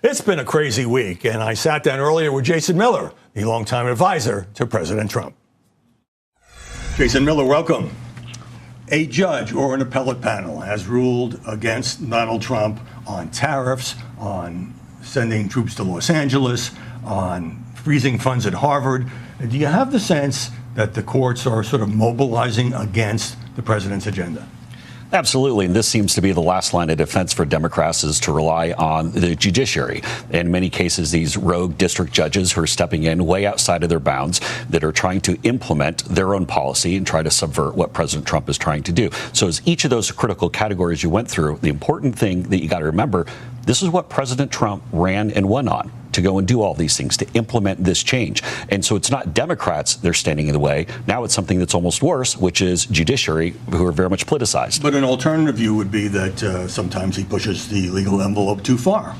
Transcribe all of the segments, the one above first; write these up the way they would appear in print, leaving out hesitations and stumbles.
It's been a crazy week, and I sat down earlier with Jason Miller, the longtime advisor to President Trump. Jason Miller, welcome. A judge or an appellate panel has ruled against Donald Trump on tariffs, on sending troops to Los Angeles, on freezing funds at Harvard. Do you have the sense that the courts are sort of mobilizing against the president's agenda? Absolutely. And this seems to be the last line of defense for Democrats, is to rely on the judiciary. In many cases, these rogue district judges who are stepping in way outside of their bounds, that are trying to implement their own policy and try to subvert what President Trump is trying to do. So as each of those critical categories you went through, the important thing that you got to remember, this is what President Trump ran and won on, to go and do all these things, to implement this change. And so it's not Democrats that are standing in the way. Now it's something that's almost worse, which is judiciary, who are very much politicized. But an alternative view would be that sometimes he pushes the legal envelope too far.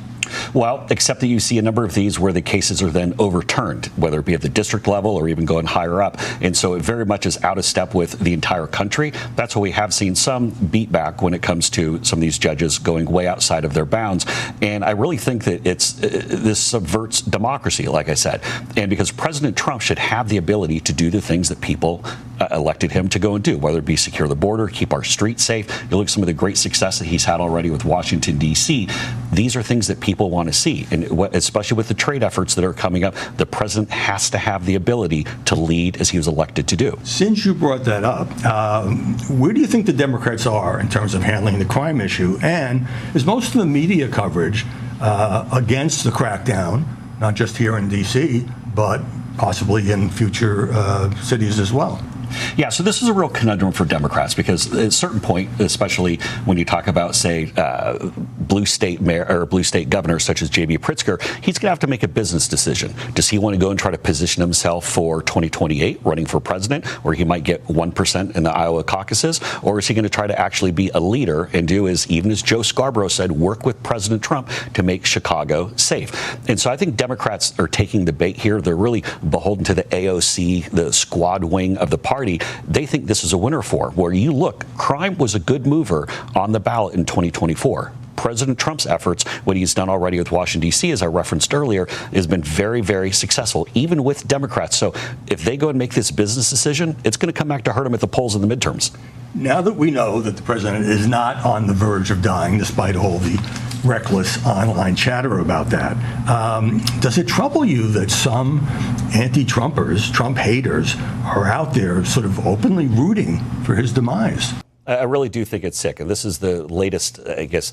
Well, except that you see a number of these where the cases are then overturned, whether it be at the district level or even going higher up. And so it very much is out of step with the entire country. That's why we have seen some beat back when it comes to some of these judges going way outside of their bounds. And I really think that this subverts democracy, like I said. And because President Trump should have the ability to do the things that people elected him to go and do, whether it be secure the border, keep our streets safe. You look at some of the great success that he's had already with Washington, D.C. These are things that people want to see. And especially with the trade efforts that are coming up, the president has to have the ability to lead as he was elected to do. Since you brought that up, where do you think the Democrats are in terms of handling the crime issue? And is most of the media coverage against the crackdown, not just here in D.C., but possibly in future cities as well? Yeah, so this is a real conundrum for Democrats, because at a certain point, especially when you talk about, say, blue state mayor or blue state governors such as J.B. Pritzker, he's going to have to make a business decision. Does he want to go and try to position himself for 2028, running for president, where he might get 1% in the Iowa caucuses, or is he going to try to actually be a leader and do, even as Joe Scarborough said, work with President Trump to make Chicago safe? And so I think Democrats are taking the bait here. They're really beholden to the AOC, the squad wing of the party. They think this is a winner for, where you look, crime was a good mover on the ballot in 2024. President Trump's efforts, what he's done already with Washington, D.C., as I referenced earlier, has been very, very successful, even with Democrats. So if they go and make this business decision, it's going to come back to hurt him at the polls in the midterms. Now that we know that the president is not on the verge of dying, despite all the reckless online chatter about that, does it trouble you that some anti-Trumpers, Trump haters, are out there sort of openly rooting for his demise? I really do think it's sick. And this is the latest, I guess,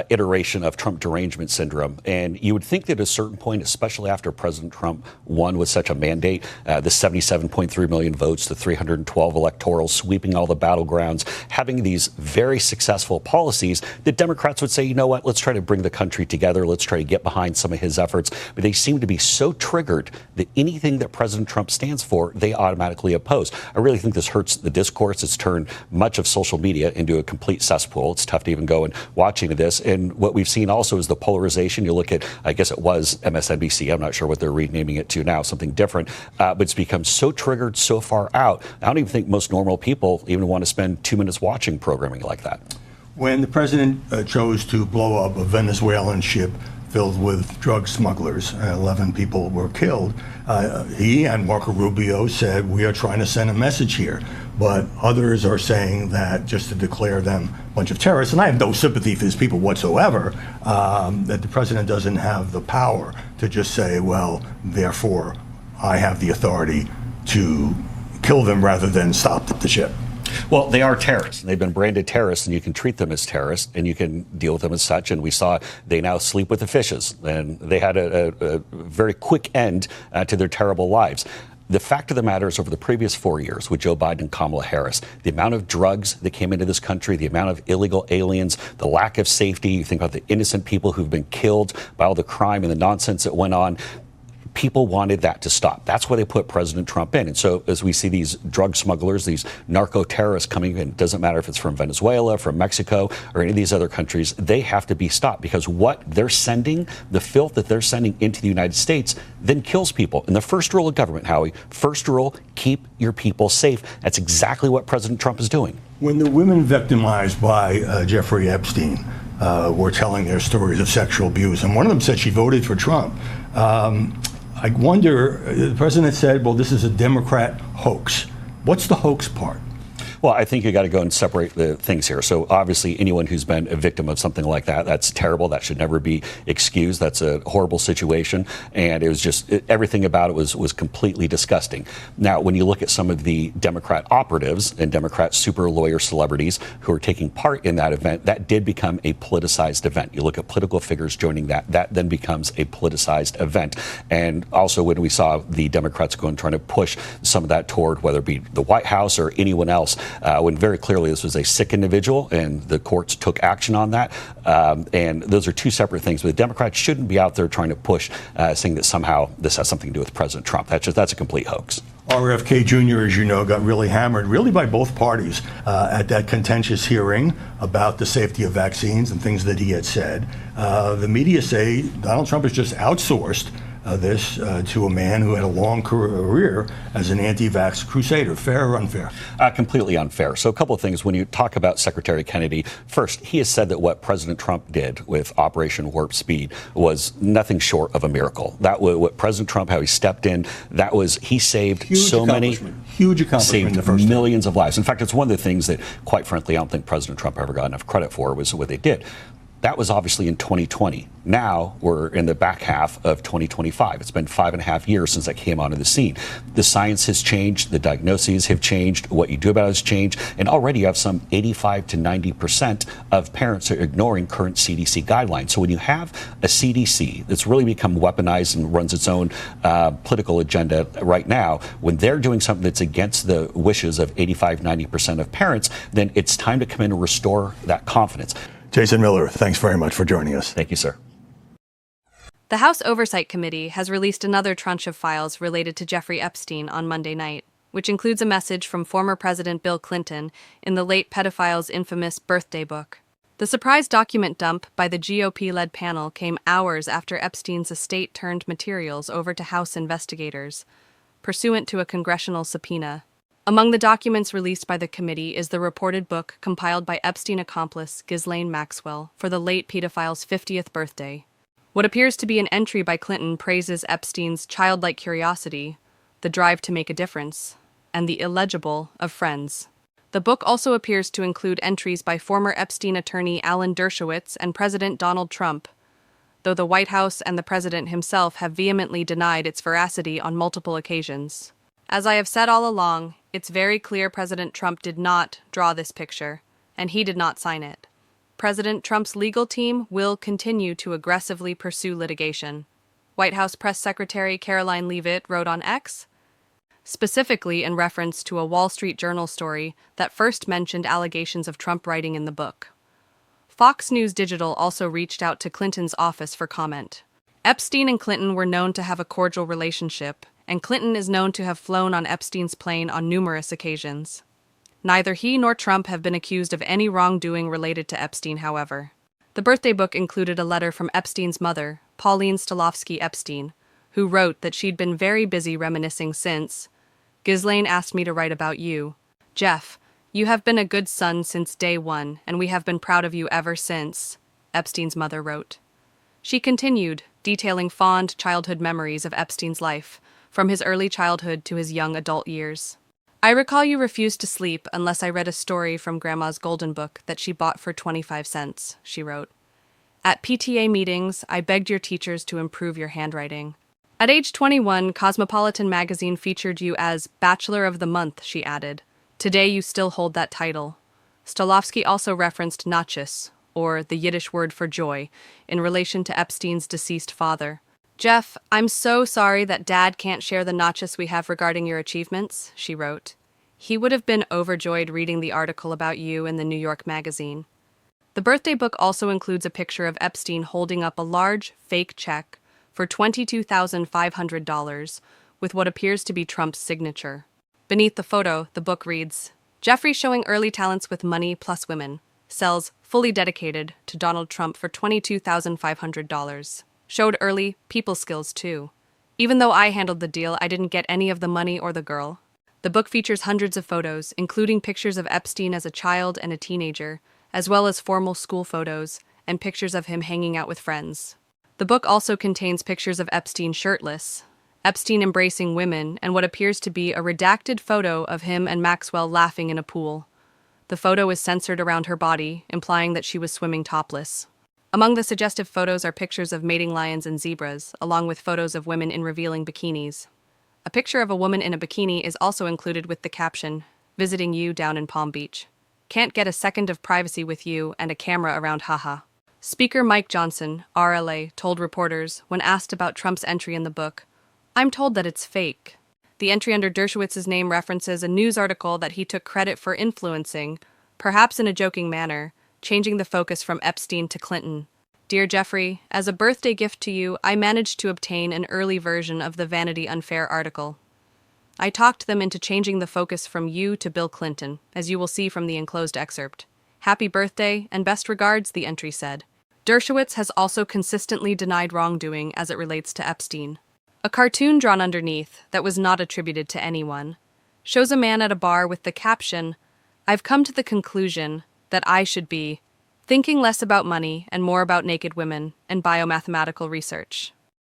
iteration of Trump derangement syndrome. And you would think that at a certain point, especially after President Trump won with such a mandate, the 77.3 million votes, the 312 electorals, sweeping all the battlegrounds, having these very successful policies, that Democrats would say, you know what, let's try to bring the country together. Let's try to get behind some of his efforts. But they seem to be so triggered that anything that President Trump stands for, they automatically oppose. I really think this hurts the discourse. It's turned much of social media into a complete cesspool. It's tough to even go and watch into this. And what we've seen also is the polarization. You look at, I guess it was MSNBC. I'm not sure what they're renaming it to now, something different. But it's become so triggered, so far out. I don't even think most normal people even want to spend 2 minutes watching programming like that. When the president chose to blow up a Venezuelan ship filled with drug smugglers, 11 people were killed, he and Marco Rubio said, we are trying to send a message here. But others are saying that just to declare them a bunch of terrorists, and I have no sympathy for these people whatsoever, that the president doesn't have the power to just say, well, therefore, I have the authority to kill them rather than stop the ship. Well, they are terrorists. They've been branded terrorists, and you can treat them as terrorists, and you can deal with them as such. And we saw they now sleep with the fishes, and they had a very quick end to their terrible lives. The fact of the matter is, over the previous 4 years with Joe Biden and Kamala Harris, the amount of drugs that came into this country, the amount of illegal aliens, the lack of safety, you think about the innocent people who've been killed by all the crime and the nonsense that went on. People wanted that to stop. That's why they put President Trump in. And so as we see these drug smugglers, these narco terrorists coming in, it doesn't matter if it's from Venezuela, from Mexico, or any of these other countries, they have to be stopped, because what they're sending, the filth that they're sending into the United States, then kills people. And the first rule of government, Howie, first rule, keep your people safe. That's exactly what President Trump is doing. When the women victimized by Jeffrey Epstein were telling their stories of sexual abuse. And one of them said she voted for Trump. I wonder, the president said, well, this is a Democrat hoax. What's the hoax part? Well, I think you got to go and separate the things here. So obviously, anyone who's been a victim of something like that, that's terrible. That should never be excused. That's a horrible situation. And it was just, everything about it was completely disgusting. Now, when you look at some of the Democrat operatives and Democrat super lawyer celebrities who are taking part in that event, that did become a politicized event. You look at political figures joining that then becomes a politicized event. And also when we saw the Democrats go and trying to push some of that toward whether it be the White House or anyone else, when very clearly this was a sick individual and the courts took action on that. And those are two separate things. But the Democrats shouldn't be out there trying to push, saying that somehow this has something to do with President Trump. That's a complete hoax. RFK Jr., as you know, got really hammered, really by both parties, at that contentious hearing about the safety of vaccines and things that he had said. The media say Donald Trump has just outsourced this to a man who had a long career as an anti-vax crusader. Fair or unfair? Completely unfair. So a couple of things. When you talk about Secretary Kennedy, first, he has said that what President Trump did with Operation Warp Speed was nothing short of a miracle. That was what President Trump, how he stepped in, he saved Huge accomplishment saved in the first millions of lives. In fact, it's one of the things that, quite frankly, I don't think President Trump ever got enough credit for was what they did. That was obviously in 2020. Now we're in the back half of 2025. It's been 5.5 years since that came onto the scene. The science has changed. The diagnoses have changed. What you do about it has changed. And already you have some 85 to 90% of parents are ignoring current CDC guidelines. So when you have a CDC that's really become weaponized and runs its own political agenda right now, when they're doing something that's against the wishes of 85, 90% of parents, then it's time to come in and restore that confidence. Jason Miller, thanks very much for joining us. Thank you, sir. The House Oversight Committee has released another tranche of files related to Jeffrey Epstein on Monday night, which includes a message from former President Bill Clinton in the late pedophile's infamous birthday book. The surprise document dump by the GOP-led panel came hours after Epstein's estate turned materials over to House investigators, pursuant to a congressional subpoena. Among the documents released by the committee is the reported book compiled by Epstein accomplice Ghislaine Maxwell for the late pedophile's 50th birthday. What appears to be an entry by Clinton praises Epstein's childlike curiosity, the drive to make a difference, and the illegible of friends. The book also appears to include entries by former Epstein attorney Alan Dershowitz and President Donald Trump, though the White House and the president himself have vehemently denied its veracity on multiple occasions. As I have said all along, it's very clear President Trump did not draw this picture, and he did not sign it. President Trump's legal team will continue to aggressively pursue litigation. White House Press Secretary Caroline Leavitt wrote on X, specifically in reference to a Wall Street Journal story that first mentioned allegations of Trump writing in the book. Fox News Digital also reached out to Clinton's office for comment. Epstein and Clinton were known to have a cordial relationship, and Clinton is known to have flown on Epstein's plane on numerous occasions. Neither he nor Trump have been accused of any wrongdoing related to Epstein, however. The birthday book included a letter from Epstein's mother, Pauline Stolofsky Epstein, who wrote that she'd been very busy reminiscing since, Ghislaine asked me to write about you. Jeff, you have been a good son since day one, and we have been proud of you ever since, Epstein's mother wrote. She continued, detailing fond childhood memories of Epstein's life, from his early childhood to his young adult years. I recall you refused to sleep unless I read a story from Grandma's golden book that she bought for 25 cents, she wrote. At PTA meetings, I begged your teachers to improve your handwriting. At age 21, Cosmopolitan magazine featured you as Bachelor of the Month, she added. Today you still hold that title. Stolofsky also referenced nachos, or the Yiddish word for joy, in relation to Epstein's deceased father. Jeff, I'm so sorry that Dad can't share the nachos we have regarding your achievements, she wrote. He would have been overjoyed reading the article about you in the New York Magazine. The birthday book also includes a picture of Epstein holding up a large, fake check for $22,500 with what appears to be Trump's signature. Beneath the photo, the book reads, Jeffrey showing early talents with money plus women, sells fully dedicated to Donald Trump for $22,500. Showed early people skills, too. Even though I handled the deal, I didn't get any of the money or the girl. The book features hundreds of photos, including pictures of Epstein as a child and a teenager, as well as formal school photos, and pictures of him hanging out with friends. The book also contains pictures of Epstein shirtless, Epstein embracing women, and what appears to be a redacted photo of him and Maxwell laughing in a pool. The photo is censored around her body, implying that she was swimming topless. Among the suggestive photos are pictures of mating lions and zebras, along with photos of women in revealing bikinis. A picture of a woman in a bikini is also included with the caption, "Visiting you down in Palm Beach. Can't get a second of privacy with you and a camera around, haha." Speaker Mike Johnson, RLA, told reporters when asked about Trump's entry in the book, "I'm told that it's fake." The entry under Dershowitz's name references a news article that he took credit for influencing, perhaps in a joking manner, changing the focus from Epstein to Clinton. "Dear Jeffrey, as a birthday gift to you, I managed to obtain an early version of the Vanity Unfair article. I talked them into changing the focus from you to Bill Clinton, as you will see from the enclosed excerpt. Happy birthday and best regards," the entry said. Dershowitz has also consistently denied wrongdoing as it relates to Epstein. A cartoon drawn underneath, that was not attributed to anyone, shows a man at a bar with the caption, "I've come to the conclusion that I should be thinking less about money and more about naked women and biomathematical research."